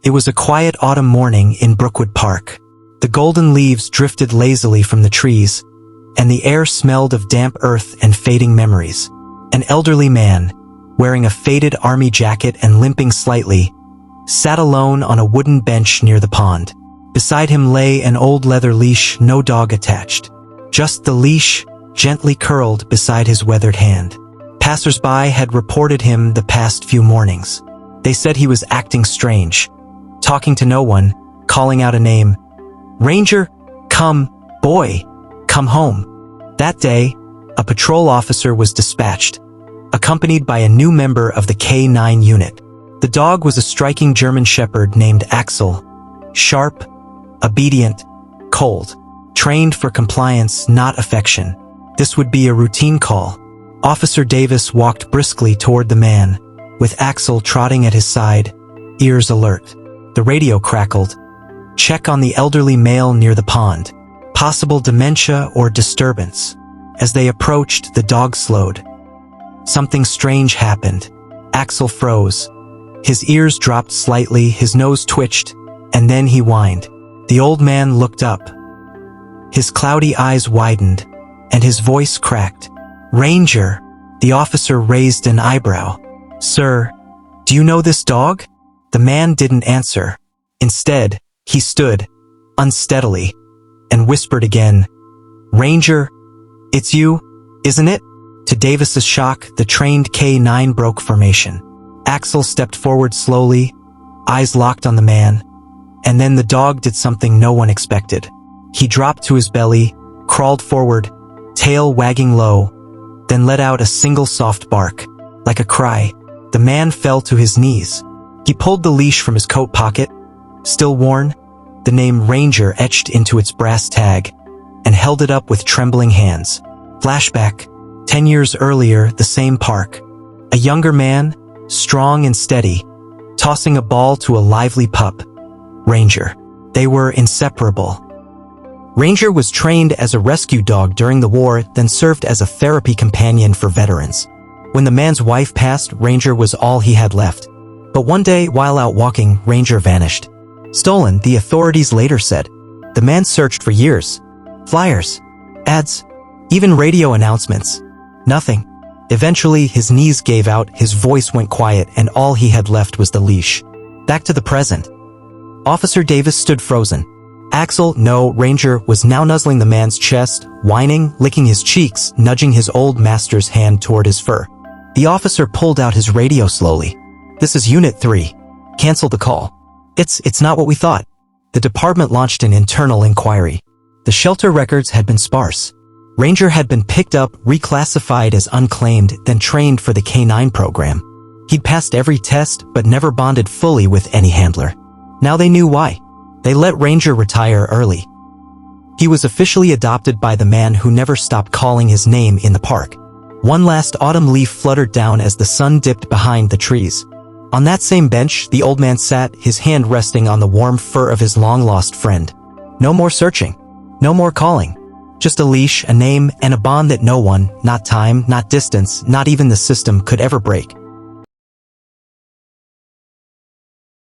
It was a quiet autumn morning in Brookwood Park. The golden leaves drifted lazily from the trees, and the air smelled of damp earth and fading memories. An elderly man, wearing a faded army jacket and limping slightly, sat alone on a wooden bench near the pond. Beside him lay an old leather leash, no dog attached. Just the leash, gently curled beside his weathered hand. Passers-by had reported him the past few mornings. They said he was acting strange, talking to no one, calling out a name. "Ranger, come, boy, come home." That day, a patrol officer was dispatched, accompanied by a new member of the K9 unit. The dog was a striking German shepherd named Axel. Sharp, obedient, cold. Trained for compliance, not affection. This would be a routine call. Officer Davis walked briskly toward the man, with Axel trotting at his side, ears alert. The radio crackled. Check on the elderly male near the pond. Possible dementia or disturbance. As they approached, the dog slowed. Something strange happened. Axel froze. His ears dropped slightly, his nose twitched, and then he whined. The old man looked up. His cloudy eyes widened, and his voice cracked. "Ranger!" The officer raised an eyebrow. "Sir, do you know this dog?" The man didn't answer. Instead, he stood, unsteadily, and whispered again, "Ranger, it's you, isn't it?" To Davis's shock, the trained K9 broke formation. Axel stepped forward slowly, eyes locked on the man, and then the dog did something no one expected. He dropped to his belly, crawled forward, tail wagging low, then let out a single soft bark, like a cry. The man fell to his knees. He pulled the leash from his coat pocket, still worn, the name Ranger etched into its brass tag, and held it up with trembling hands. Flashback, 10 years earlier, the same park. A younger man, strong and steady, tossing a ball to a lively pup. Ranger. They were inseparable. Ranger was trained as a rescue dog during the war, then served as a therapy companion for veterans. When the man's wife passed, Ranger was all he had left. But one day, while out walking, Ranger vanished. Stolen, the authorities later said. The man searched for years. Flyers, ads, even radio announcements. Nothing. Eventually, his knees gave out, his voice went quiet, and all he had left was the leash. Back to the present. Officer Davis stood frozen. Axel, no, Ranger, was now nuzzling the man's chest, whining, licking his cheeks, nudging his old master's hand toward his fur. The officer pulled out his radio slowly. "This is Unit 3. Cancel the call. It's not what we thought." The department launched an internal inquiry. The shelter records had been sparse. Ranger had been picked up, reclassified as unclaimed, then trained for the K9 program. He'd passed every test, but never bonded fully with any handler. Now they knew why. They let Ranger retire early. He was officially adopted by the man who never stopped calling his name in the park. One last autumn leaf fluttered down as the sun dipped behind the trees. On that same bench, the old man sat, his hand resting on the warm fur of his long-lost friend. No more searching. No more calling. Just a leash, a name, and a bond that no one, not time, not distance, not even the system, could ever break.